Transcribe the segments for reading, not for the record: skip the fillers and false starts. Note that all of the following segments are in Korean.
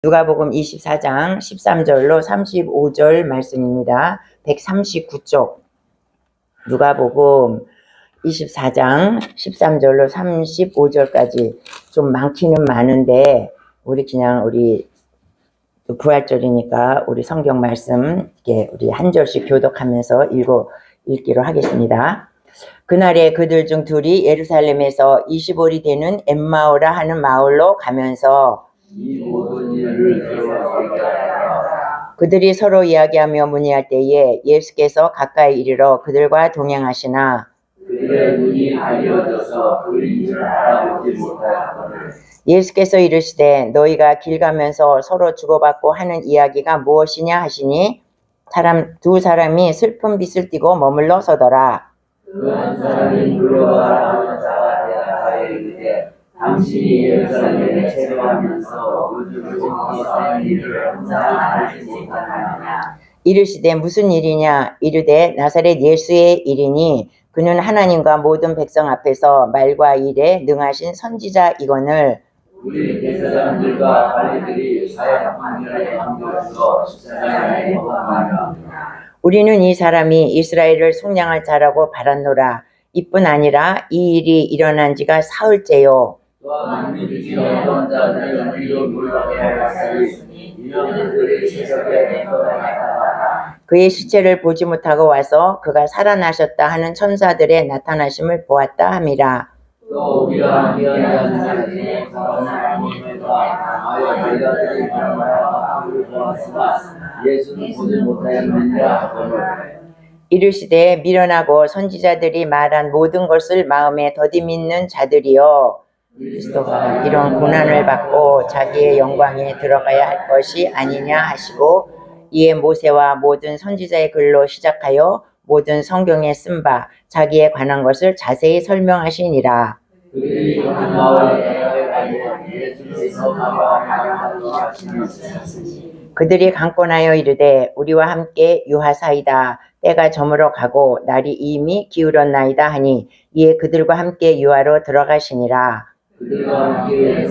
누가복음 24장 13절로 35절 말씀입니다. 139쪽. 누가복음 24장 13절로 35절까지 좀 많기는 많은데 우리 부활절이니까 우리 성경 말씀 이렇게 우리 한 절씩 교독하면서 읽기로 하겠습니다. 그날에 그들 중 둘이 예루살렘에서 20올이 되는 엠마오라 하는 마을로 가면서 그들이 서로 이야기하며 문의할 때에 예수께서 가까이 이르러 그들과 동행하시나 그들의 눈이 가려져서 그인 줄 알아보지 못하였거늘 예수께서 이르시되 너희가 길 가면서 서로 주고받고 하는 이야기가 무엇이냐 하시니 두 사람이 슬픈 빛을 띠고 머물러 서더라. 그 한 사람이 물러가라는 자가 대답하여 이르되 당신이 예루살렘에 체류하면서 우주로 쌓인 일을 혼자 알지 못하느냐. 이르시되 무슨 일이냐. 이르되 나사렛 예수의 일이니 그는 하나님과 모든 백성 앞에서 말과 일에 능하신 선지자이거늘 우리 대제사장들과 관리들이 사역 판결에 넘겨주어 십자가에 못 박으며 우리는 이 사람이 이스라엘을 속량할 자라고 바랐노라. 이뿐 아니라 이 일이 일어난 지가 사흘째요. 또한 믿지 않던 자들은 우리로 물러가야 했으니 이는 그의 시체에 내려가야 그의 시체를 보지 못하고 와서 그가 살아나셨다 하는 천사들의 나타나심을 보았다 함이라. 또 우리가 함께 앉은 자들이 그런 하나님을 아여 저희가 일어나와 그를 보았으나 예수는 보지 못하였느니라 하거늘 이르시되 미련하고 선지자들이 말한 모든 것을 마음에 더디 믿는 자들이여 그리스도가 이런 고난을 받고 자기의 영광에 들어가야 할 것이 아니냐 하시고 이에 모세와 모든 선지자의 글로 시작하여 모든 성경에 쓴 바 자기에 관한 것을 자세히 설명하시니라. 그들이 한 마을에 그들이 강권하여 이르되 우리와 함께 유하사이다. 때가 저물어 가고 날이 이미 기울었나이다 하니 이에 그들과 함께 유하로 들어가시니라. 그들과 함께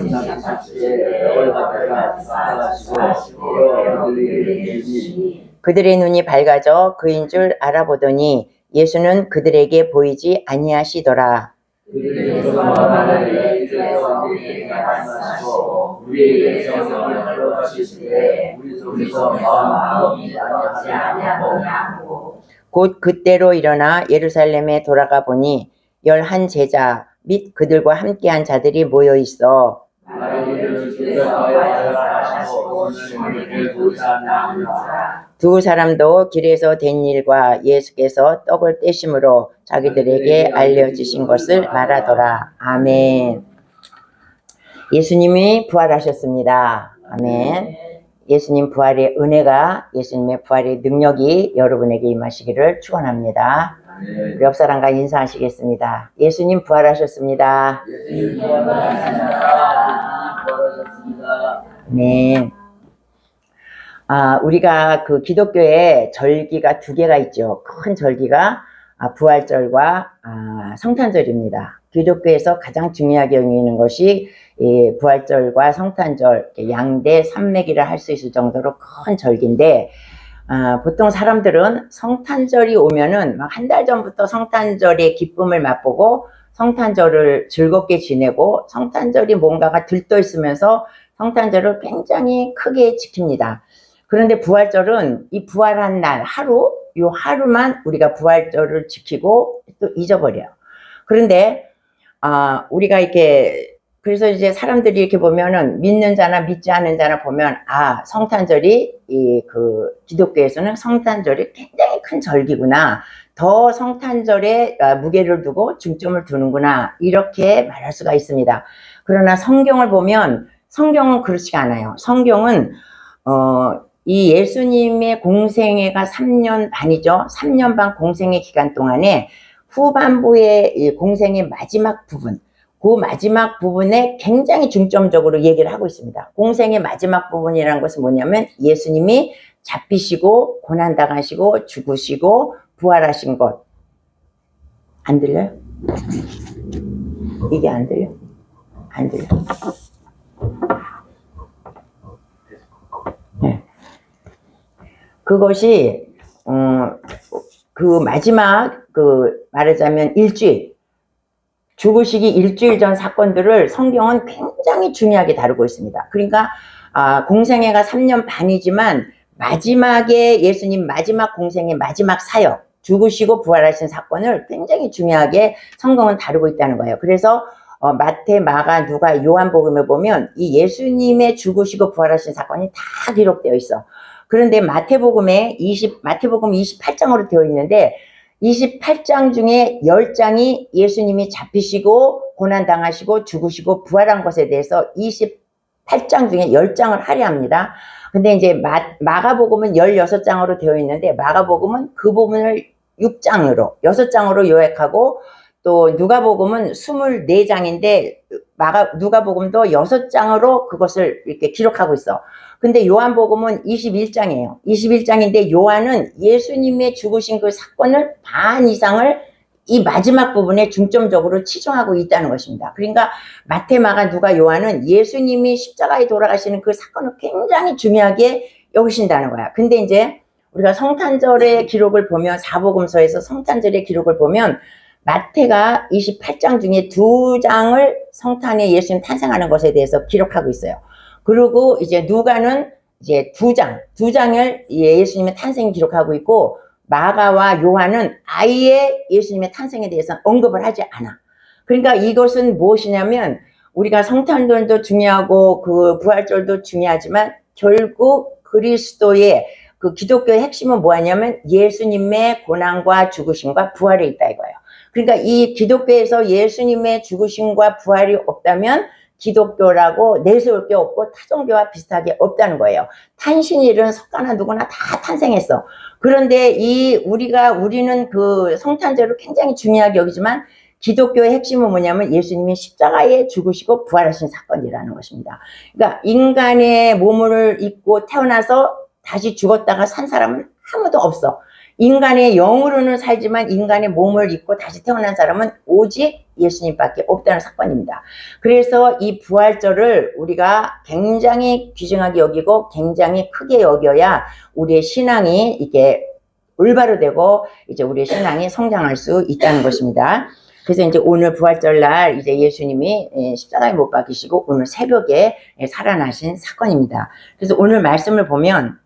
그들의 눈이 밝아져 그인 줄 알아보더니 예수는 그들에게 보이지 아니하시더라. 곧 그때로 일어나 예루살렘에 돌아가 보니 11 제자 및 그들과 함께한 자들이 모여 있어 두 사람도 길에서 된 일과 예수께서 떡을 떼심으로 자기들에게 알려주신 것을 말하더라. 아멘. 예수님이 부활하셨습니다. 아멘. 예수님 부활의 은혜가 예수님의 부활의 능력이 여러분에게 임하시기를 축원합니다. 우리 옆 사람과 인사하시겠습니다. 예수님 부활하셨습니다. 예수님 부활하셨습니다. 네. 우리가 그 기독교에 절기가 두 개가 있죠. 큰 절기가 부활절과 성탄절입니다. 기독교에서 가장 중요하게 여기는 것이 부활절과 성탄절, 양대 산맥이라 할 수 있을 정도로 큰 절기인데 보통 사람들은 성탄절이 오면은 막 한 달 전부터 성탄절의 기쁨을 맛보고 성탄절을 즐겁게 지내고 성탄절이 뭔가가 들떠 있으면서 성탄절을 굉장히 크게 지킵니다. 그런데 부활절은 이 부활한 날 요 하루만 우리가 부활절을 지키고 또 잊어버려요. 그런데 우리가 이렇게 그래서 이제 사람들이 이렇게 보면은 믿는 자나 믿지 않는 자나 보면 성탄절이 그 기독교에서는 성탄절이 굉장히 큰 절기구나. 더 성탄절에 무게를 두고 중점을 두는구나. 이렇게 말할 수가 있습니다. 그러나 성경을 보면 성경은 그렇지가 않아요. 성경은 이 예수님의 공생애가 3년 반이죠. 3년 반 공생애 기간 동안에 후반부의 공생의 마지막 부분, 그 마지막 부분에 굉장히 중점적으로 얘기를 하고 있습니다. 공생의 마지막 부분이라는 것은 뭐냐면 예수님이 잡히시고 고난당하시고 죽으시고 부활하신 것. 안 들려요? 이게 안 들려? 안 들려? 그것이 그 마지막 말하자면 일주일, 죽으시기 일주일 전 사건들을 성경은 굉장히 중요하게 다루고 있습니다. 그러니까 공생애가 3년 반이지만 마지막에 예수님 마지막 공생의 마지막 사역, 죽으시고 부활하신 사건을 굉장히 중요하게 성경은 다루고 있다는 거예요. 그래서 마태, 마가, 누가, 요한복음에 보면 이 예수님의 죽으시고 부활하신 사건이 다 기록되어 있어. 그런데 마태복음 28장으로 되어 있는데 28장 중에 10장이 예수님이 잡히시고 고난당하시고 죽으시고 부활한 것에 대해서 28장 중에 10장을 할애합니다. 근데 이제 마가복음은 16장으로 되어 있는데 마가복음은 그 부분을 6장으로 요약하고, 또 누가복음은 24장인데 누가복음도 6장으로 그것을 이렇게 기록하고 있어. 근데 요한복음은 21장이에요. 21장인데 요한은 예수님의 죽으신 그 사건을 반 이상을 이 마지막 부분에 중점적으로 치중하고 있다는 것입니다. 그러니까 마태, 마가, 누가, 요한은 예수님이 십자가에 돌아가시는 그 사건을 굉장히 중요하게 여기신다는 거야. 근데 이제 우리가 성탄절의 기록을 보면, 사복음서에서 성탄절의 기록을 보면 마태가 28장 중에 2장을 성탄에 예수님 탄생하는 것에 대해서 기록하고 있어요. 그리고 이제 누가는 이제 2장을 예수님의 탄생을 기록하고 있고, 마가와 요한은 아예 예수님의 탄생에 대해서 언급을 하지 않아. 그러니까 이것은 무엇이냐면, 우리가 성탄절도 중요하고 그 부활절도 중요하지만 결국 그리스도의 그 기독교의 핵심은 뭐냐면 예수님의 고난과 죽으심과 부활에 있다 이거예요. 그러니까 이 기독교에서 예수님의 죽으심과 부활이 없다면 기독교라고 내세울 게 없고 타종교와 비슷하게 없다는 거예요. 탄신일은 석가나 누구나 다 탄생했어. 그런데 우리는 그 성탄절을 굉장히 중요하게 여기지만 기독교의 핵심은 뭐냐면 예수님이 십자가에 죽으시고 부활하신 사건이라는 것입니다. 그러니까 인간의 몸을 입고 태어나서 다시 죽었다가 산 사람은 아무도 없어. 인간의 영으로는 살지만 인간의 몸을 입고 다시 태어난 사람은 오직 예수님밖에 없다는 사건입니다. 그래서 이 부활절을 우리가 굉장히 귀중하게 여기고 굉장히 크게 여겨야 우리의 신앙이 이게 올바로 되고 이제 우리의 신앙이 성장할 수 있다는 것입니다. 그래서 이제 오늘 부활절날 이제 예수님이 십자가에 못 박히시고 오늘 새벽에 살아나신 사건입니다. 그래서 오늘 말씀을 보면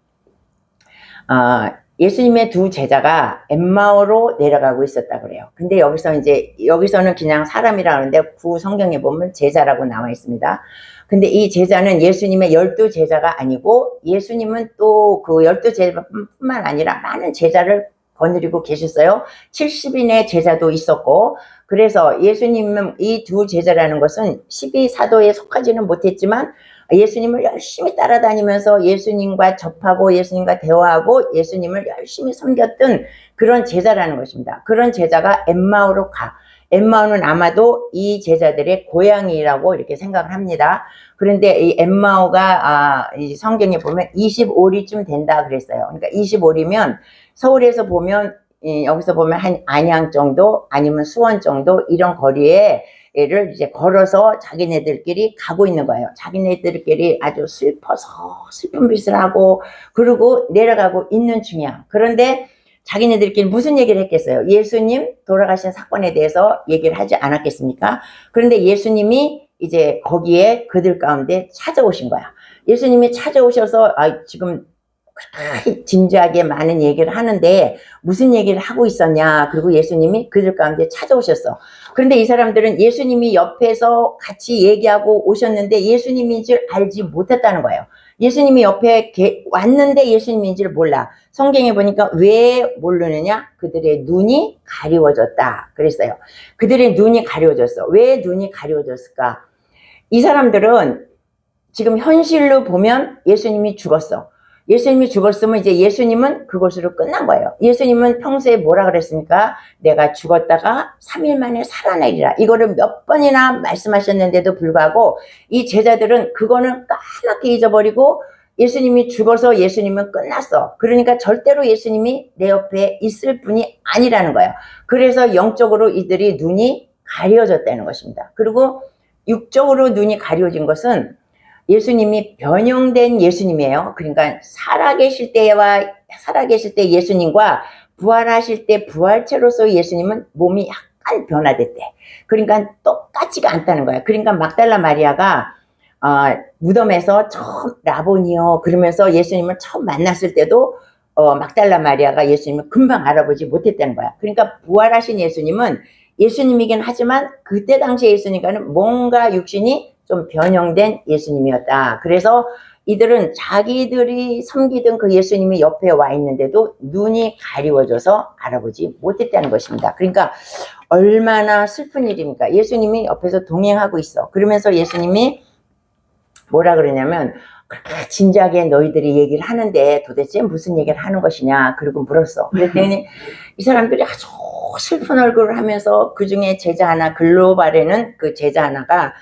예수님의 두 제자가 엠마오로 내려가고 있었다 그래요. 근데 여기서는 그냥 사람이라 하는데 구 성경에 보면 제자라고 나와 있습니다. 근데 이 제자는 예수님의 12제자가 아니고 예수님은 또 그 12제자뿐만 아니라 많은 제자를 거느리고 계셨어요. 70인의 제자도 있었고, 그래서 예수님은 이 두 제자라는 것은 12사도에 속하지는 못했지만 예수님을 열심히 따라다니면서 예수님과 접하고 예수님과 대화하고 예수님을 열심히 섬겼던 그런 제자라는 것입니다. 그런 제자가 엠마오로 가. 엠마오는 아마도 이 제자들의 고향이라고 이렇게 생각을 합니다. 그런데 이 엠마오가 이 성경에 보면 25리쯤 된다 그랬어요. 그러니까 25리면 서울에서 보면 여기서 보면 한 안양 정도 아니면 수원 정도 이런 거리에 를 이제 걸어서 자기네들끼리 가고 있는 거예요. 자기네들끼리 아주 슬퍼서 슬픈 빛을 하고 그러고 내려가고 있는 중이야. 그런데 자기네들끼리 무슨 얘기를 했겠어요? 예수님 돌아가신 사건에 대해서 얘기를 하지 않았겠습니까? 그런데 예수님이 이제 거기에 그들 가운데 찾아오신 거야. 예수님이 찾아오셔서 지금 진지하게 많은 얘기를 하는데 무슨 얘기를 하고 있었냐. 그리고 예수님이 그들 가운데 찾아오셨어. 그런데 이 사람들은 예수님이 옆에서 같이 얘기하고 오셨는데 예수님인 줄 알지 못했다는 거예요. 예수님이 옆에 왔는데 예수님인 줄 몰라. 성경에 보니까 왜 모르느냐? 그들의 눈이 가리워졌다 그랬어요. 그들의 눈이 가리워졌어. 왜 눈이 가리워졌을까? 이 사람들은 지금 현실로 보면 예수님이 죽었어. 예수님이 죽었으면 이제 예수님은 그것으로 끝난 거예요. 예수님은 평소에 뭐라 그랬습니까? 내가 죽었다가 3일 만에 살아나리라. 이거를 몇 번이나 말씀하셨는데도 불구하고 이 제자들은 그거는 까맣게 잊어버리고 예수님이 죽어서 예수님은 끝났어. 그러니까 절대로 예수님이 내 옆에 있을 분이 아니라는 거예요. 그래서 영적으로 이들이 눈이 가려졌다는 것입니다. 그리고 육적으로 눈이 가려진 것은 예수님이 변형된 예수님이에요. 그러니까 살아계실 때 예수님과 부활하실 때 부활체로서 예수님은 몸이 약간 변화됐대. 그러니까 똑같지가 않다는 거야. 그러니까 막달라 마리아가 무덤에서 처음 라보니요 그러면서 예수님을 처음 만났을 때도 막달라 마리아가 예수님을 금방 알아보지 못했다는 거야. 그러니까 부활하신 예수님은 예수님이긴 하지만 그때 당시에 예수님과는 뭔가 육신이 좀 변형된 예수님이었다. 그래서 이들은 자기들이 섬기던 그 예수님이 옆에 와 있는데도 눈이 가리워져서 알아보지 못했다는 것입니다. 그러니까 얼마나 슬픈 일입니까? 예수님이 옆에서 동행하고 있어. 그러면서 예수님이 뭐라 그러냐면 그렇게 진지하게 너희들이 얘기를 하는데 도대체 무슨 얘기를 하는 것이냐 그러고 물었어. 그랬더니 이 사람들이 아주 슬픈 얼굴을 하면서 그 중에 제자 하나 글로발에는 그 제자 하나가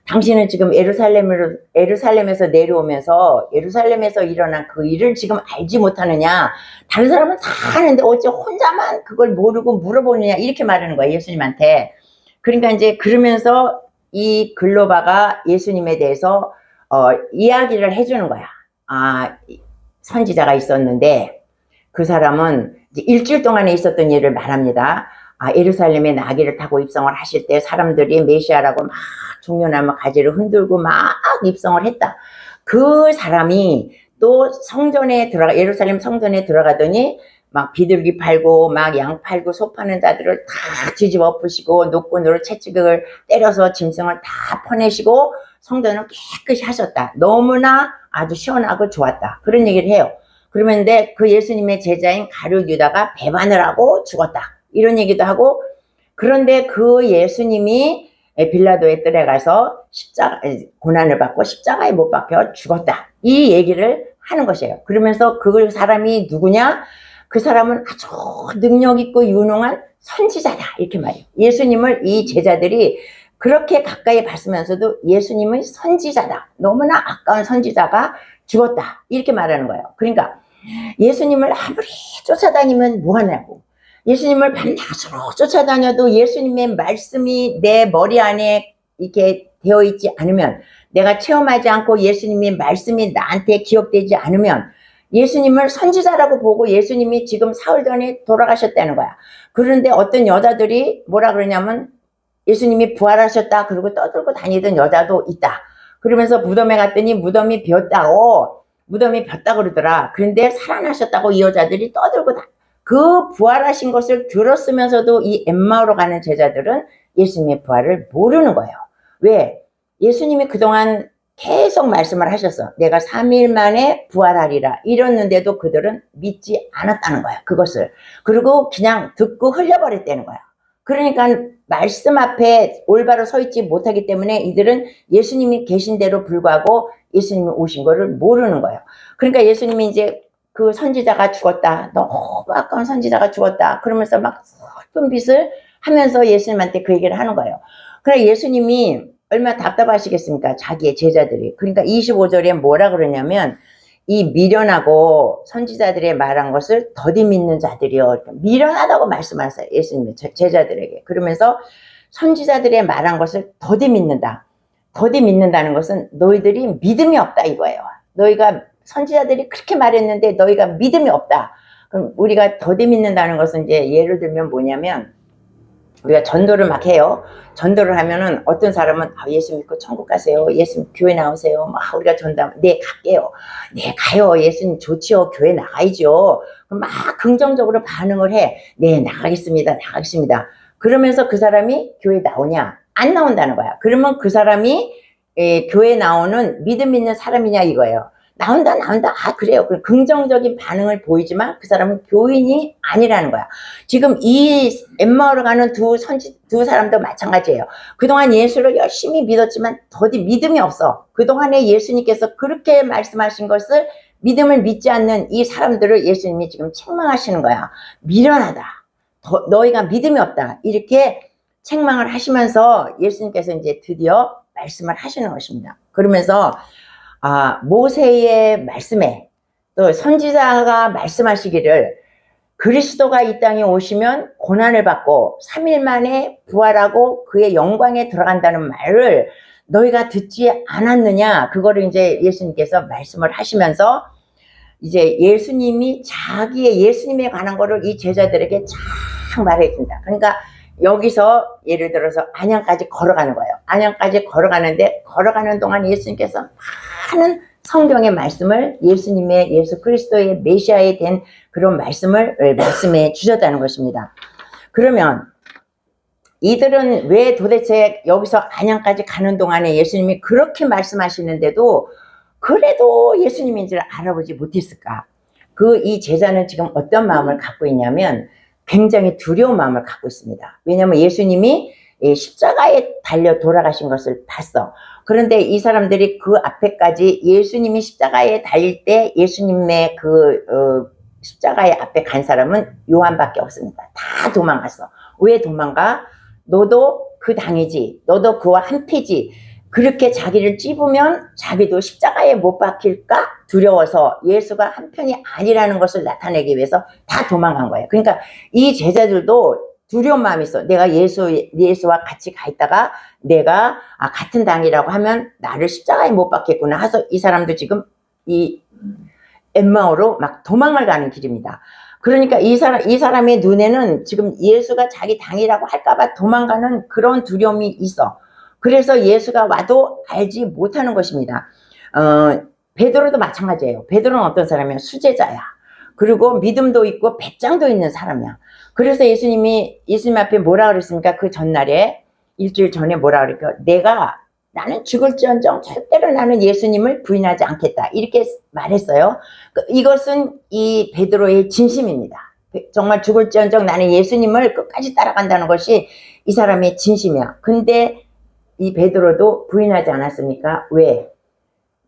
당신은 지금 예루살렘에서 내려오면서 예루살렘에서 일어난 그 일을 지금 알지 못하느냐, 다른 사람은 다 아는데 어째 혼자만 그걸 모르고 물어보느냐 이렇게 말하는 거야 예수님한테. 그러니까 이제 그러면서 이 글로바가 예수님에 대해서 이야기를 해주는 거야. 선지자가 있었는데 그 사람은 이제 일주일 동안에 있었던 일을 말합니다. 예루살렘에 나귀를 타고 입성을 하실 때 사람들이 메시아라고 막 종려나무 가지를 흔들고 막 입성을 했다. 그 사람이 또 예루살렘 성전에 들어가더니 막 비둘기 팔고 막 양 팔고 소 파는 자들을 다 뒤집어 엎으시고 노끈으로 채찍을 때려서 짐승을 다 퍼내시고 성전을 깨끗이 하셨다. 너무나 아주 시원하고 좋았다. 그런 얘기를 해요. 그러는데 그 예수님의 제자인 가룟 유다가 배반을 하고 죽었다. 이런 얘기도 하고, 그런데 그 예수님이 빌라도의 뜰에 가서 고난을 받고 십자가에 못 박혀 죽었다. 이 얘기를 하는 것이에요. 그러면서 그 사람이 누구냐? 그 사람은 아주 능력 있고 유능한 선지자다. 이렇게 말해요. 예수님을 이 제자들이 그렇게 가까이 봤으면서도 예수님의 선지자다. 너무나 아까운 선지자가 죽었다. 이렇게 말하는 거예요. 그러니까 예수님을 아무리 쫓아다니면 뭐하냐고. 예수님을 밤낮으로 쫓아다녀도 예수님의 말씀이 내 머리 안에 이렇게 되어 있지 않으면, 내가 체험하지 않고 예수님의 말씀이 나한테 기억되지 않으면 예수님을 선지자라고 보고 예수님이 지금 사흘 전에 돌아가셨다는 거야. 그런데 어떤 여자들이 뭐라 그러냐면 예수님이 부활하셨다 그러고 떠들고 다니던 여자도 있다. 그러면서 무덤에 갔더니 무덤이 비었다고 그러더라. 그런데 살아나셨다고 이 여자들이 떠들고 그 부활하신 것을 들었으면서도 이 엠마오로 가는 제자들은 예수님의 부활을 모르는 거예요. 왜? 예수님이 그동안 계속 말씀을 하셨어. 내가 3일 만에 부활하리라 이랬는데도 그들은 믿지 않았다는 거야, 그것을. 그리고 그냥 듣고 흘려버렸다는 거야. 그러니까 말씀 앞에 올바로 서 있지 못하기 때문에 이들은 예수님이 계신 대로 불구하고 예수님이 오신 거를 모르는 거예요. 그러니까 예수님이 이제 그 선지자가 죽었다, 너무 아까운 선지자가 죽었다 그러면서 막 슬픈 빛을 하면서 예수님한테 그 얘기를 하는 거예요. 그래 예수님이 얼마나 답답하시겠습니까, 자기의 제자들이. 그러니까 25절에 뭐라 그러냐면 이 미련하고 선지자들의 말한 것을 더디 믿는 자들이요, 미련하다고 말씀하세요 예수님의 제자들에게. 그러면서 선지자들의 말한 것을 더디 믿는다. 더디 믿는다는 것은 너희들이 믿음이 없다 이거예요. 너희가 선지자들이 그렇게 말했는데 너희가 믿음이 없다. 그럼 우리가 더디 믿는다는 것은 이제 예를 들면 뭐냐면, 우리가 전도를 막 해요. 전도를 하면은 어떤 사람은 예수 믿고 천국 가세요. 예수 교회 나오세요. 막 우리가 전도하면 네 갈게요. 네 가요. 예수님 좋지요. 교회 나가야죠. 그럼 막 긍정적으로 반응을 해. 네 나가겠습니다. 그러면서 그 사람이 교회 나오냐? 안 나온다는 거야. 그러면 그 사람이 교회 나오는 믿음 있는 사람이냐 이거예요. 나온다. 그래요. 긍정적인 반응을 보이지만 그 사람은 교인이 아니라는 거야. 지금 이 엠마오로 가는 두 사람도 마찬가지예요. 그동안 예수를 열심히 믿었지만 더디 믿음이 없어. 그동안에 예수님께서 그렇게 말씀하신 것을 믿음을 믿지 않는 이 사람들을 예수님이 지금 책망하시는 거야. 미련하다. 너희가 믿음이 없다. 이렇게 책망을 하시면서 예수님께서 이제 드디어 말씀을 하시는 것입니다. 그러면서 모세의 말씀에 또 선지자가 말씀하시기를 그리스도가 이 땅에 오시면 고난을 받고 3일 만에 부활하고 그의 영광에 들어간다는 말을 너희가 듣지 않았느냐? 그거를 이제 예수님께서 말씀을 하시면서 이제 예수님에 관한 거를 이 제자들에게 쫙 말해준다. 그러니까 여기서 예를 들어서 안양까지 걸어가는 거예요. 안양까지 걸어가는데 걸어가는 동안 예수님께서 많은 성경의 말씀을 예수 그리스도의 메시아에 된 그런 말씀을 말씀해 주셨다는 것입니다. 그러면 이들은 왜 도대체 여기서 안양까지 가는 동안에 예수님이 그렇게 말씀하시는데도 그래도 예수님인 줄 알아보지 못했을까? 이 제자는 지금 어떤 마음을 갖고 있냐면 굉장히 두려운 마음을 갖고 있습니다. 왜냐하면 예수님이 십자가에 달려 돌아가신 것을 봤어. 그런데 이 사람들이 그 앞에까지 예수님이 십자가에 달릴 때 예수님의 십자가의 앞에 간 사람은 요한밖에 없습니다. 다 도망갔어. 왜 도망가? 너도 그 당이지. 너도 그와 한 피지. 그렇게 자기를 찝으면 자기도 십자가에 못 박힐까 두려워서 예수가 한편이 아니라는 것을 나타내기 위해서 다 도망간 거예요. 그러니까 이 제자들도 두려운 마음이 있어. 내가 예수와 같이 가 있다가 내가 같은 당이라고 하면 나를 십자가에 못 박겠구나 해서 이 사람도 지금 이 엠마오로 막 도망을 가는 길입니다. 그러니까 이 사람의 눈에는 지금 예수가 자기 당이라고 할까봐 도망가는 그런 두려움이 있어. 그래서 예수가 와도 알지 못하는 것입니다. 베드로도 마찬가지예요. 베드로는 어떤 사람이야? 수제자야. 그리고 믿음도 있고 배짱도 있는 사람이야. 그래서 예수님 앞에 뭐라 그랬습니까? 그 전날에 일주일 전에 뭐라 그랬까? 나는 죽을지언정 절대로 나는 예수님을 부인하지 않겠다. 이렇게 말했어요. 이것은 이 베드로의 진심입니다. 정말 죽을지언정 나는 예수님을 끝까지 따라간다는 것이 이 사람의 진심이야. 근데 이 베드로도 부인하지 않았습니까? 왜?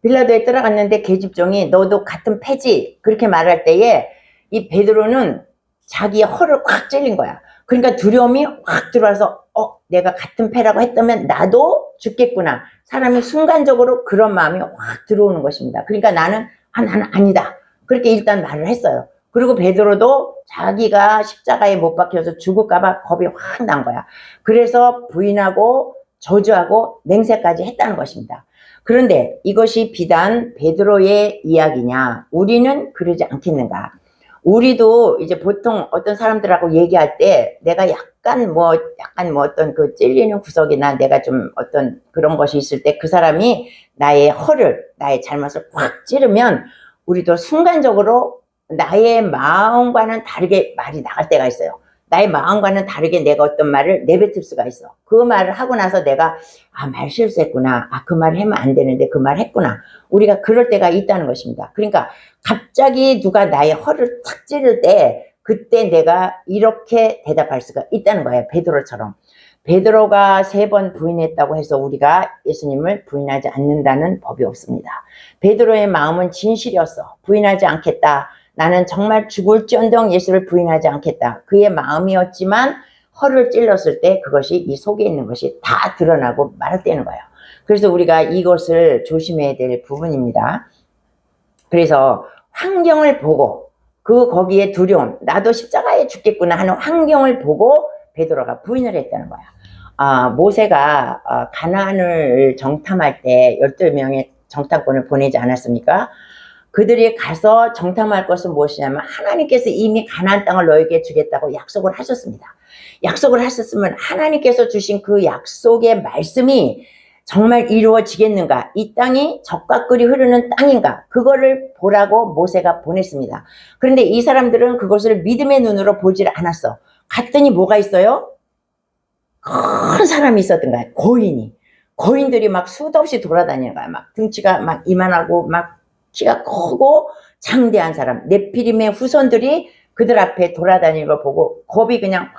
빌라도에 들어갔는데 계집종이 너도 같은 패지 그렇게 말할 때에 이 베드로는 자기의 허를 확 찔린 거야. 그러니까 두려움이 확 들어와서 내가 같은 패라고 했다면 나도 죽겠구나. 사람이 순간적으로 그런 마음이 확 들어오는 것입니다. 그러니까 나는 아니다. 그렇게 일단 말을 했어요. 그리고 베드로도 자기가 십자가에 못 박혀서 죽을까봐 겁이 확 난 거야. 그래서 부인하고 저주하고 맹세까지 했다는 것입니다. 그런데 이것이 비단 베드로의 이야기냐? 우리는 그러지 않겠는가? 우리도 이제 보통 어떤 사람들하고 얘기할 때 내가 약간 어떤 그 찔리는 구석이나 내가 좀 어떤 그런 것이 있을 때 그 사람이 나의 잘못을 확 찌르면 우리도 순간적으로 나의 마음과는 다르게 말이 나갈 때가 있어요. 나의 마음과는 다르게 내가 어떤 말을 내뱉을 수가 있어. 그 말을 하고 나서 내가 말 실수했구나. 그 말을 하면 안 되는데 그 말을 했구나. 우리가 그럴 때가 있다는 것입니다. 그러니까 갑자기 누가 나의 허를 탁 찌를 때 그때 내가 이렇게 대답할 수가 있다는 거예요. 베드로처럼. 베드로가 3번 부인했다고 해서 우리가 예수님을 부인하지 않는다는 법이 없습니다. 베드로의 마음은 진실이었어. 부인하지 않겠다. 나는 정말 죽을지언정 예수를 부인하지 않겠다. 그의 마음이었지만 허를 찔렀을 때 그것이 이 속에 있는 것이 다 드러나고 말을 떼는 거예요. 그래서 우리가 이것을 조심해야 될 부분입니다. 그래서 환경을 보고 거기에 두려움, 나도 십자가에 죽겠구나 하는 환경을 보고 베드로가 부인을 했다는 거야. 모세가 가나안을 정탐할 때 12명의 정탐꾼을 보내지 않았습니까? 그들이 가서 정탐할 것은 무엇이냐면 하나님께서 이미 가나안 땅을 너에게 주겠다고 약속을 하셨습니다. 약속을 하셨으면 하나님께서 주신 그 약속의 말씀이 정말 이루어지겠는가? 이 땅이 적과 꿀이 흐르는 땅인가? 그거를 보라고 모세가 보냈습니다. 그런데 이 사람들은 그것을 믿음의 눈으로 보질 않았어. 갔더니 뭐가 있어요? 큰 사람이 있었던 거야. 고인들이 막 수도 없이 돌아다니는 거야. 막 등치가 막 이만하고 막 키가 크고 장대한 사람, 네피림의 후손들이 그들 앞에 돌아다니는 걸 보고 겁이 그냥 확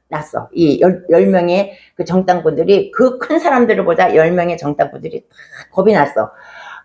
났어. 이 10명의 그 정탐꾼들이 그 큰 사람들보다 10명의 정탐꾼들이 다 겁이 났어.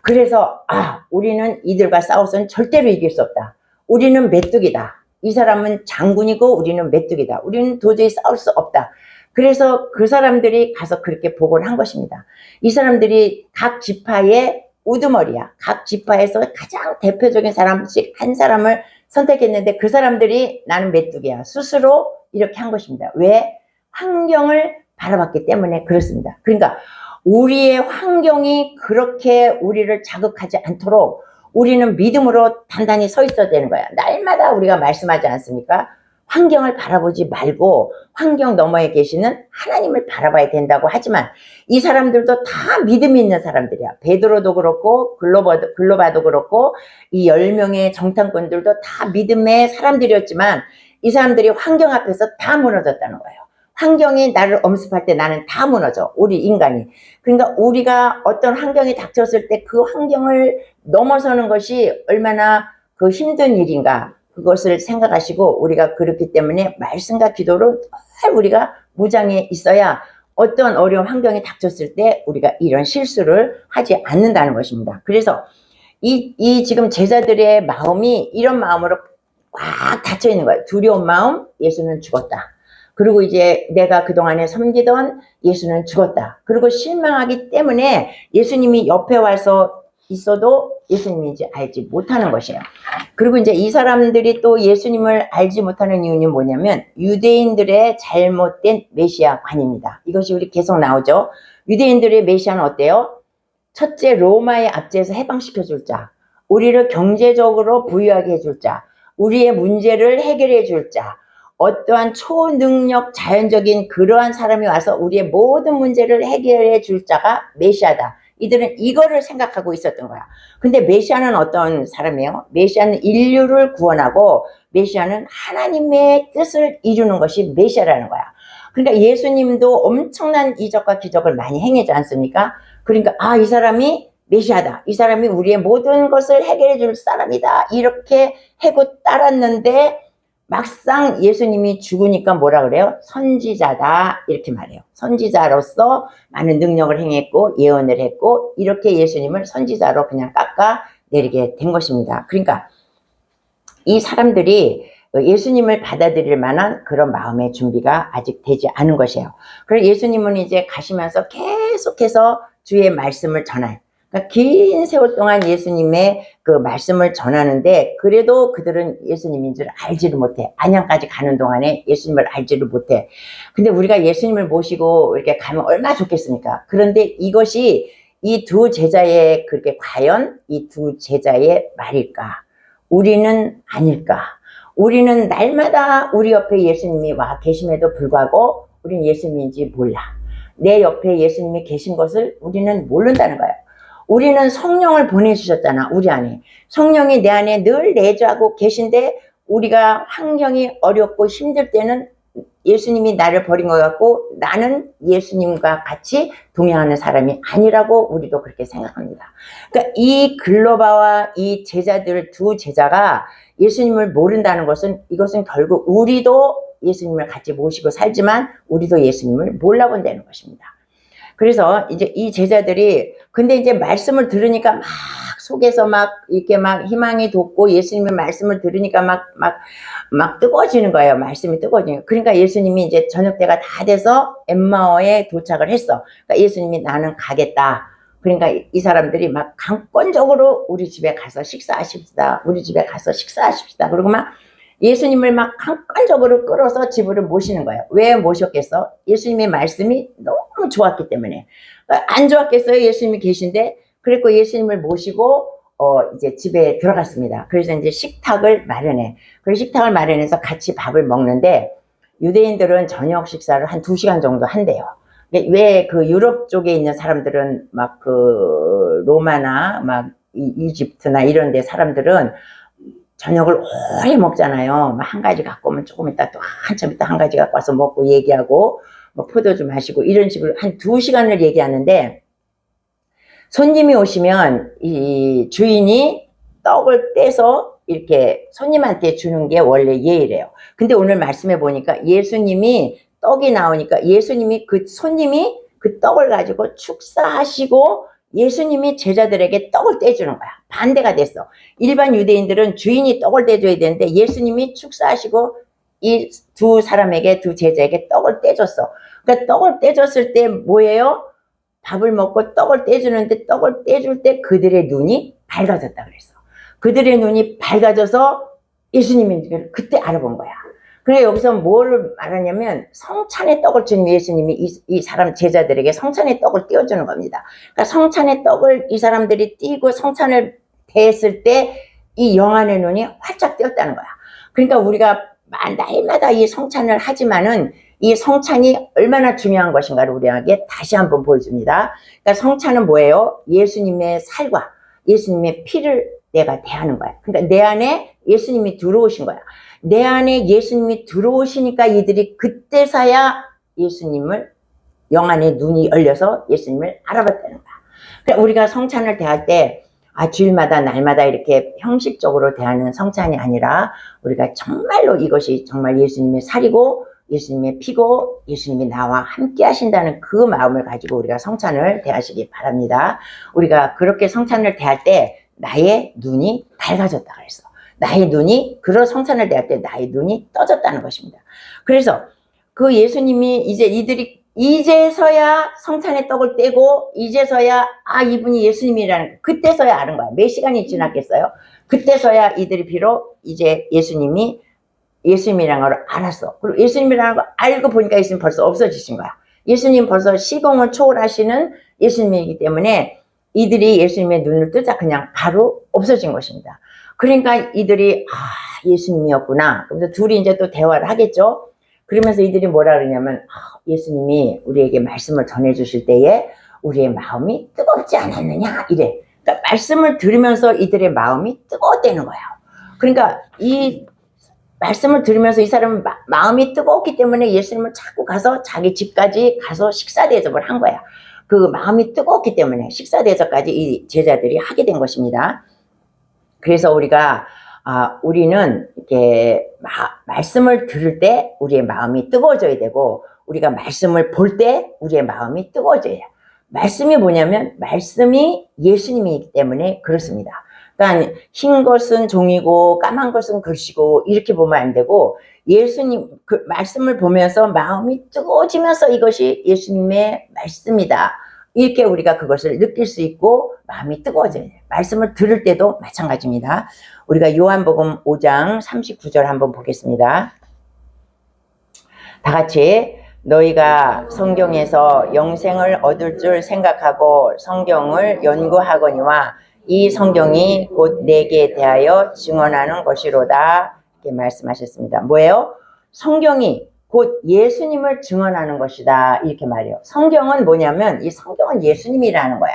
그래서 우리는 이들과 싸워서는 절대로 이길 수 없다. 우리는 메뚜기다. 이 사람은 장군이고 우리는 메뚜기다. 우리는 도저히 싸울 수 없다. 그래서 그 사람들이 가서 그렇게 보고를 한 것입니다. 이 사람들이 각 지파의 우두머리야. 각 지파에서 가장 대표적인 사람씩 한 사람을 선택했는데 그 사람들이 나는 메뚜기야. 스스로 이렇게 한 것입니다. 왜? 환경을 바라봤기 때문에 그렇습니다. 그러니까 우리의 환경이 그렇게 우리를 자극하지 않도록 우리는 믿음으로 단단히 서 있어야 되는 거야. 날마다 우리가 말씀하지 않습니까? 환경을 바라보지 말고 환경 너머에 계시는 하나님을 바라봐야 된다고 하지만 이 사람들도 다 믿음이 있는 사람들이야. 베드로도 그렇고 글로바도 그렇고 이 10명의 정탐꾼들도 다 믿음의 사람들이었지만 이 사람들이 환경 앞에서 다 무너졌다는 거예요. 환경이 나를 엄습할 때 나는 다 무너져. 우리 인간이. 그러니까 우리가 어떤 환경이 닥쳤을 때 그 환경을 넘어서는 것이 얼마나 그 힘든 일인가 그것을 생각하시고 우리가 그렇기 때문에 말씀과 기도로 늘 우리가 무장해 있어야 어떤 어려운 환경이 닥쳤을 때 우리가 이런 실수를 하지 않는다는 것입니다. 그래서 이 지금 제자들의 마음이 이런 마음으로 꽉 닫혀 있는 거예요. 두려운 마음, 예수는 죽었다. 그리고 이제 내가 그동안에 섬기던 예수는 죽었다. 그리고 실망하기 때문에 예수님이 옆에 와서 있어도 예수님인지 알지 못하는 것이에요. 그리고 이제 이 사람들이 또 예수님을 알지 못하는 이유는 뭐냐면 유대인들의 잘못된 메시아관입니다. 이것이 우리 계속 나오죠. 유대인들의 메시아는 어때요? 첫째, 로마의 압제에서 해방시켜 줄 자, 우리를 경제적으로 부유하게 해줄 자, 우리의 문제를 해결해 줄 자, 어떠한 초능력 자연적인 그러한 사람이 와서 우리의 모든 문제를 해결해 줄 자가 메시아다. 이들은 이거를 생각하고 있었던 거야. 근데 메시아는 어떤 사람이에요? 메시아는 인류를 구원하고 메시아는 하나님의 뜻을 이루는 것이 메시아라는 거야. 그러니까 예수님도 엄청난 이적과 기적을 많이 행하지 않습니까? 그러니까 이 사람이 메시아다. 이 사람이 우리의 모든 것을 해결해 줄 사람이다. 이렇게 하고 따랐는데 막상 예수님이 죽으니까 뭐라 그래요? 선지자다 이렇게 말해요. 선지자로서 많은 능력을 행했고 예언을 했고 이렇게 예수님을 선지자로 그냥 깎아내리게 된 것입니다. 그러니까 이 사람들이 예수님을 받아들일 만한 그런 마음의 준비가 아직 되지 않은 것이에요. 그래서 예수님은 이제 가시면서 계속해서 주의 말씀을 전해요. 그러니까 긴 세월 동안 예수님의 그 말씀을 전하는데 그래도 그들은 예수님인 줄 알지를 못해. 안양까지 가는 동안에 예수님을 알지를 못해. 근데 우리가 예수님을 모시고 이렇게 가면 얼마나 좋겠습니까? 그런데 이것이 이 두 제자의 그렇게 과연 이 두 제자의 말일까? 우리는 아닐까? 우리는 날마다 우리 옆에 예수님이 와 계심에도 불구하고 우리는 예수님인지 몰라. 내 옆에 예수님이 계신 것을 우리는 모른다는 거예요. 우리는 성령을 보내주셨잖아. 우리 안에. 성령이 내 안에 늘 내주하고 계신데 우리가 환경이 어렵고 힘들 때는 예수님이 나를 버린 것 같고 나는 예수님과 같이 동행하는 사람이 아니라고 우리도 그렇게 생각합니다. 그러니까 이 글로바와 이 제자들 두 제자가 예수님을 모른다는 것은 이것은 결국 우리도 예수님을 같이 모시고 살지만 우리도 예수님을 몰라본다는 것입니다. 그래서 이제 이 제자들이 근데 이제 말씀을 들으니까 막 속에서 막 이렇게 막 희망이 돋고 예수님의 말씀을 들으니까 막 뜨거워지는 거예요. 말씀이 뜨거워지는 거예요. 그러니까 예수님이 이제 저녁 때가 다 돼서 엠마오에 도착을 했어. 그러니까 예수님이 나는 가겠다. 그러니까 이 사람들이 막 강권적으로 우리 집에 가서 식사하십시다. 우리 집에 가서 식사하십시다. 그리고 막 예수님을 막 강권적으로 끌어서 집으로 모시는 거예요. 왜 모셨겠어? 예수님의 말씀이 너무 좋았기 때문에. 안 좋았겠어요? 예수님이 계신데. 그리고 예수님을 모시고 이제 집에 들어갔습니다. 그래서 이제 식탁을 마련해. 그래서 식탁을 마련해서 같이 밥을 먹는데 유대인들은 저녁 식사를 한 2시간 정도 한대요. 왜 그 유럽 쪽에 있는 사람들은 막 그 로마나 막 이집트나 이런 데 사람들은 저녁을 오래 먹잖아요. 한 가지 갖고 오면 조금 있다 또 한참 있다 한 가지 갖고 와서 먹고 얘기하고 뭐 포도주 마시고 이런 식으로 한 2시간을 얘기하는데 손님이 오시면 이 주인이 떡을 떼서 이렇게 손님한테 주는 게 원래 예의래요. 근데 오늘 말씀해 보니까 예수님이 떡이 나오니까 예수님이 그 손님이 그 떡을 가지고 축사하시고 예수님이 제자들에게 떡을 떼주는 거야. 반대가 됐어. 일반 유대인들은 주인이 떡을 떼줘야 되는데 예수님이 축사하시고 이 두 사람에게 두 제자에게 떡을 떼줬어. 그러니까 떡을 떼줬을 때 뭐예요? 밥을 먹고 떡을 떼주는데 떡을 떼줄 때 그들의 눈이 밝아졌다 그랬어. 그들의 눈이 밝아져서 예수님인 줄 그때 알아본 거야. 그래 여기서 뭐를 말하냐면 성찬의 떡을 주는 예수님이 이 사람 제자들에게 성찬의 떡을 띄워주는 겁니다. 그러니까 성찬의 떡을 이 사람들이 띄고 성찬을 대했을 때 이 영안의 눈이 활짝 띄었다는 거야. 그러니까 우리가 날마다 이 성찬을 하지만은 이 성찬이 얼마나 중요한 것인가를 우리에게 다시 한번 보여줍니다. 그러니까 성찬은 뭐예요? 예수님의 살과 예수님의 피를 내가 대하는 거야. 그러니까 내 안에 예수님이 들어오신 거야. 내 안에 예수님이 들어오시니까 이들이 그때서야 예수님을 영안의 눈이 열려서 예수님을 알아봤다는 거야. 그러니까 우리가 성찬을 대할 때 주일마다 날마다 이렇게 형식적으로 대하는 성찬이 아니라 우리가 정말로 이것이 정말 예수님의 살이고 예수님의 피고 예수님이 나와 함께 하신다는 그 마음을 가지고 우리가 성찬을 대하시기 바랍니다. 우리가 그렇게 성찬을 대할 때 나의 눈이 밝아졌다 그랬어. 나의 눈이 그런 성찬을 대할 때 나의 눈이 떠졌다는 것입니다. 그래서 그 예수님이 이들이 이제서야 성찬의 떡을 떼고 이제서야 이분이 예수님이라는 거 그때서야 아는 거야. 몇 시간이 지났겠어요? 그때서야 이들이 비록 이제 예수님이 예수님이라는 걸 알았어. 그리고 예수님이라는 걸 알고 보니까 예수님 벌써 없어지신 거야. 예수님 벌써 시공을 초월하시는 예수님이기 때문에 이들이 예수님의 눈을 뜨자 그냥 바로 없어진 것입니다. 그러니까 이들이 예수님이었구나. 그래서 둘이 이제 또 대화를 하겠죠. 그러면서 이들이 뭐라 그러냐면 예수님이 우리에게 말씀을 전해주실 때에 우리의 마음이 뜨겁지 않았느냐 이래. 그러니까 말씀을 들으면서 이들의 마음이 뜨거웠다는 거예요. 그러니까 이 말씀을 들으면서 이 사람은 마음이 뜨거웠기 때문에 예수님을 자꾸 가서 자기 집까지 가서 식사 대접을 한 거야. 그 마음이 뜨거웠기 때문에 식사 대접까지 이 제자들이 하게 된 것입니다. 그래서 우리가 우리는 이렇게 말씀을 들을 때 우리의 마음이 뜨거워져야 되고 우리가 말씀을 볼 때 우리의 마음이 뜨거워져야 해요. 말씀이 뭐냐면 말씀이 예수님이기 때문에 그렇습니다. 그러니까 흰 것은 종이고 까만 것은 글씨고 이렇게 보면 안 되고 예수님 그 말씀을 보면서 마음이 뜨거워지면서 이것이 예수님의 말씀이다. 이렇게 우리가 그것을 느낄 수 있고 마음이 뜨거워져야 돼요. 말씀을 들을 때도 마찬가지입니다. 우리가 요한복음 5장 39절 한번 보겠습니다. 다 같이 너희가 성경에서 영생을 얻을 줄 생각하고 성경을 연구하거니와 이 성경이 곧 내게 대하여 증언하는 것이로다. 이렇게 말씀하셨습니다. 뭐예요? 성경이 곧 예수님을 증언하는 것이다. 이렇게 말해요. 성경은 뭐냐면 이 성경은 예수님이라는 거야.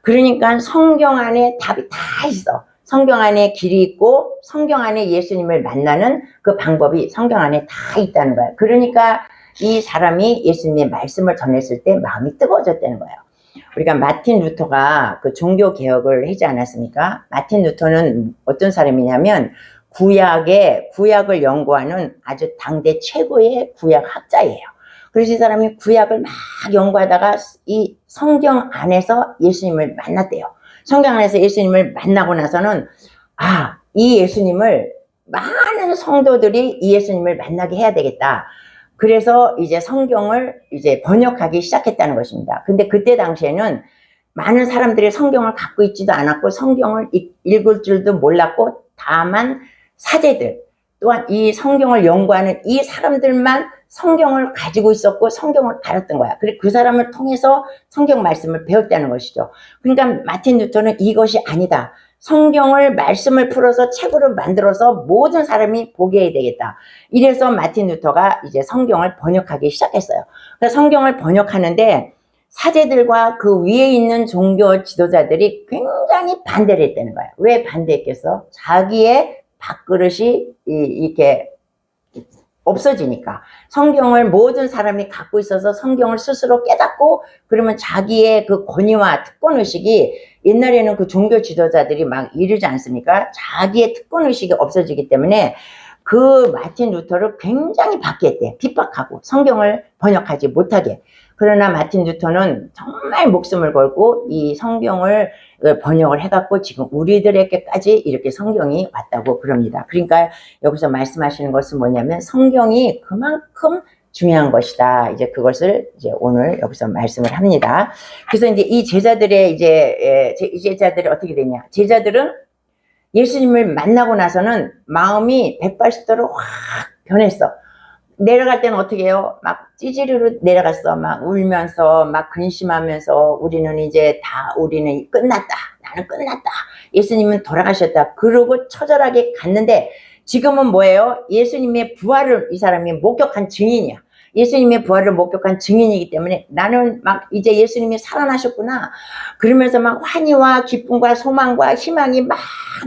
그러니까 성경 안에 답이 다 있어. 성경 안에 길이 있고 성경 안에 예수님을 만나는 그 방법이 성경 안에 다 있다는 거야. 그러니까 이 사람이 예수님의 말씀을 전했을 때 마음이 뜨거워졌다는 거예요. 우리가 마틴 루터가 그 종교 개혁을 하지 않았습니까? 마틴 루터는 어떤 사람이냐면 구약을 연구하는 아주 당대 최고의 구약학자예요. 그래서 이 사람이 구약을 막 연구하다가 이 성경 안에서 예수님을 만났대요. 성경 안에서 예수님을 만나고 나서는 이 예수님을 많은 성도들이 이 예수님을 만나게 해야 되겠다. 그래서 이제 성경을 이제 번역하기 시작했다는 것입니다. 근데 그때 당시에는 많은 사람들이 성경을 갖고 있지도 않았고 성경을 읽을 줄도 몰랐고 다만 사제들 또한 이 성경을 연구하는 이 사람들만 성경을 가지고 있었고 성경을 알았던 거야. 그래 그 사람을 통해서 성경 말씀을 배웠다는 것이죠. 그러니까 마틴 루터는 이것이 아니다. 성경을 말씀을 풀어서 책으로 만들어서 모든 사람이 보게 해야 되겠다. 이래서 마틴 루터가 이제 성경을 번역하기 시작했어요. 그래서 성경을 번역하는데 사제들과 그 위에 있는 종교 지도자들이 굉장히 반대를 했다는 거야. 왜 반대했겠어? 자기의 밥그릇이 이렇게 없어지니까. 성경을 모든 사람이 갖고 있어서 성경을 스스로 깨닫고 그러면 자기의 그 권위와 특권의식이 옛날에는 그 종교 지도자들이 막 이러지 않습니까? 자기의 특권의식이 없어지기 때문에 그 마틴 루터를 굉장히 받겠대. 핍박하고 성경을 번역하지 못하게. 그러나 마틴 루터는 정말 목숨을 걸고 이 성경을 번역을 해갖고 지금 우리들에게까지 이렇게 성경이 왔다고 그럽니다. 그러니까 여기서 말씀하시는 것은 뭐냐면 성경이 그만큼 중요한 것이다. 이제 그것을 이제 오늘 여기서 말씀을 합니다. 그래서 이제 이 제자들의 이 제자들이 어떻게 되냐? 제자들은 예수님을 만나고 나서는 마음이 180도로 확 변했어. 내려갈 때는 어떻게 해요? 막 찌질이로 내려갔어. 막 울면서, 막 근심하면서, 우리는 끝났다. 나는 끝났다. 예수님은 돌아가셨다. 그러고 처절하게 갔는데, 지금은 뭐예요? 예수님의 부활을 이 사람이 목격한 증인이야. 예수님의 부활을 목격한 증인이기 때문에 나는 막 이제 예수님이 살아나셨구나. 그러면서 막 환희와 기쁨과 소망과 희망이 막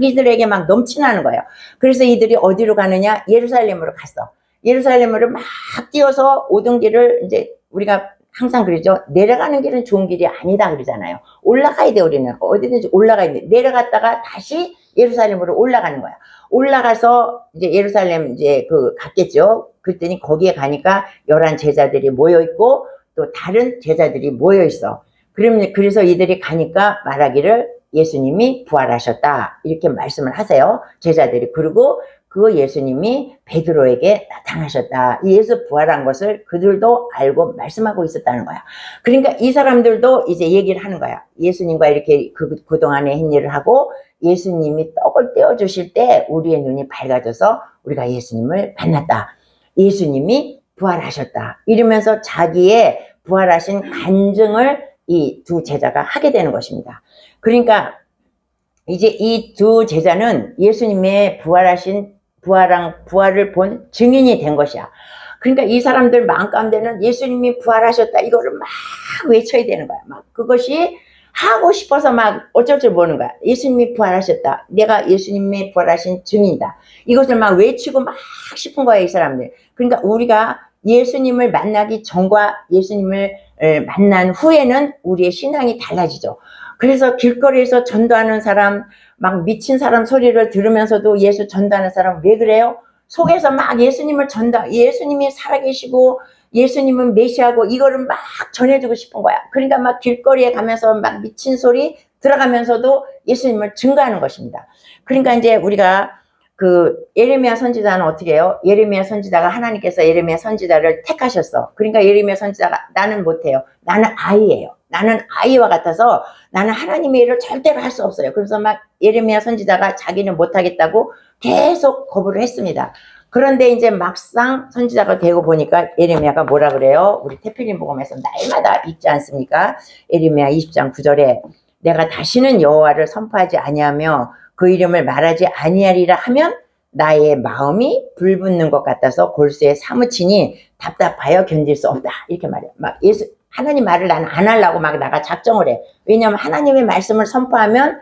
이들에게 막 넘치나는 거예요. 그래서 이들이 어디로 가느냐? 예루살렘으로 갔어. 예루살렘으로 막 뛰어서 오던 길을 이제 우리가 항상 그러죠. 내려가는 길은 좋은 길이 아니다 그러잖아요. 올라가야 돼 우리는. 어디든지 올라가야 돼. 내려갔다가 다시 예루살렘으로 올라가는 거야. 올라가서 이제 예루살렘 이제 갔겠죠. 그랬더니 거기에 가니까 11 제자들이 모여 있고 또 다른 제자들이 모여 있어. 그래서 이들이 가니까 말하기를 예수님이 부활하셨다 이렇게 말씀을 하세요. 제자들이. 그리고 그 예수님이 베드로에게 나타나셨다. 예수 부활한 것을 그들도 알고 말씀하고 있었다는 거야. 그러니까 이 사람들도 이제 얘기를 하는 거야. 예수님과 이렇게 그동안에 한 일을 하고 예수님이 떡을 떼어주실 때 우리의 눈이 밝아져서 우리가 예수님을 만났다. 예수님이 부활하셨다. 이러면서 자기의 부활하신 간증을 이 두 제자가 하게 되는 것입니다. 그러니까 이제 이 두 제자는 예수님의 부활을 본 증인이 된 것이야. 그러니까 이 사람들 마음 가운데는 예수님이 부활하셨다 이거를 막 외쳐야 되는 거야. 막 그것이 하고 싶어서 막 어쩔 줄 모르는 거야. 예수님이 부활하셨다. 내가 예수님의 부활하신 증인이다. 이것을 막 외치고 막 싶은 거야 이 사람들. 그러니까 우리가 예수님을 만나기 전과 예수님을 만난 후에는 우리의 신앙이 달라지죠. 그래서 길거리에서 전도하는 사람, 막 미친 사람 소리를 들으면서도 예수 전도하는 사람 왜 그래요? 속에서 막 예수님이 살아계시고 예수님은 메시아고 이거를 막 전해주고 싶은 거야. 그러니까 막 길거리에 가면서 막 미친 소리 들어가면서도 예수님을 증거하는 것입니다. 그러니까 이제 우리가 예레미야 선지자는 어떻게 해요? 예레미야 선지자가 하나님께서 예레미야 선지자를 택하셨어. 그러니까 예레미야 선지자가 나는 못해요. 나는 아이예요. 나는 아이와 같아서 나는 하나님의 일을 절대로 할 수 없어요. 그래서 막 예레미야 선지자가 자기는 못하겠다고 계속 거부를 했습니다. 그런데 이제 막상 선지자가 되고 보니까 예레미야가 뭐라 그래요? 우리 태필림 복음에서 날마다 읽지 않습니까? 예레미야 20장 9절에 내가 다시는 여호와를 선포하지 아니하며 그 이름을 말하지 아니하리라 하면 나의 마음이 불붙는 것 같아서 골수에 사무치니 답답하여 견딜 수 없다. 이렇게 말해요. 막 하나님 말을 나는 안 하려고 막 나가 작정을 해. 왜냐하면 하나님의 말씀을 선포하면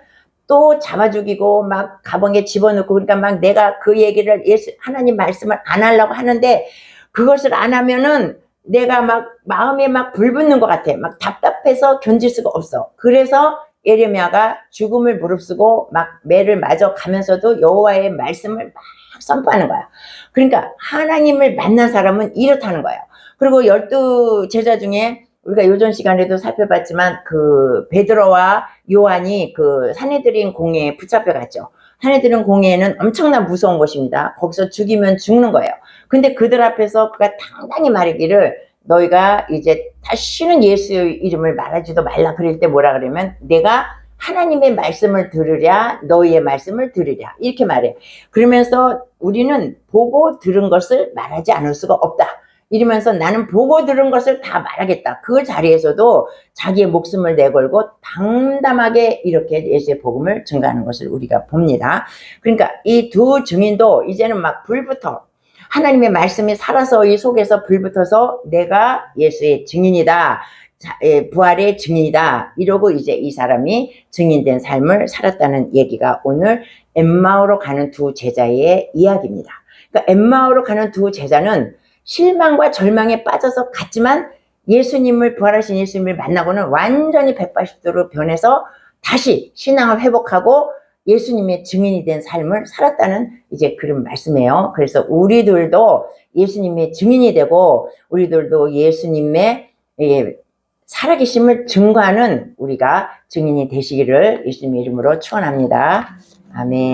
또 잡아 죽이고 막 가방에 집어넣고 그러니까 막 내가 그 얘기를 하나님 말씀을 안 하려고 하는데 그것을 안 하면은 내가 막 마음에 막 불붙는 것 같아. 막 답답해서 견딜 수가 없어. 그래서 예레미야가 죽음을 무릅쓰고 막 매를 맞아 가면서도 여호와의 말씀을 막 선포하는 거야. 그러니까 하나님을 만난 사람은 이렇다는 거예요. 그리고 12 제자 중에 우리가 요전 시간에도 살펴봤지만 베드로와 요한이 산헤드린 공회에 붙잡혀 갔죠. 산헤드린 공회에는 엄청난 무서운 곳입니다. 거기서 죽이면 죽는 거예요. 근데 그들 앞에서 그가 당당히 말하기를 너희가 이제 다시는 예수의 이름을 말하지도 말라. 그럴 때 뭐라 그러면 내가 하나님의 말씀을 들으랴 너희의 말씀을 들으랴 이렇게 말해. 그러면서 우리는 보고 들은 것을 말하지 않을 수가 없다. 이러면서 나는 보고 들은 것을 다 말하겠다. 그 자리에서도 자기의 목숨을 내걸고 담담하게 이렇게 예수의 복음을 증거하는 것을 우리가 봅니다. 그러니까 이 두 증인도 이제는 막 불붙어. 하나님의 말씀이 살아서 이 속에서 불붙어서 내가 예수의 증인이다. 부활의 증인이다. 이러고 이제 이 사람이 증인된 삶을 살았다는 얘기가 오늘 엠마오로 가는 두 제자의 이야기입니다. 그러니까 엠마오로 가는 두 제자는 실망과 절망에 빠져서 갔지만 부활하신 예수님을 만나고는 완전히 180도로 변해서 다시 신앙을 회복하고 예수님의 증인이 된 삶을 살았다는 이제 그런 말씀이에요. 그래서 우리들도 예수님의 증인이 되고 우리들도 예수님의 살아계심을 증거하는 우리가 증인이 되시기를 예수님의 이름으로 축원합니다. 아멘.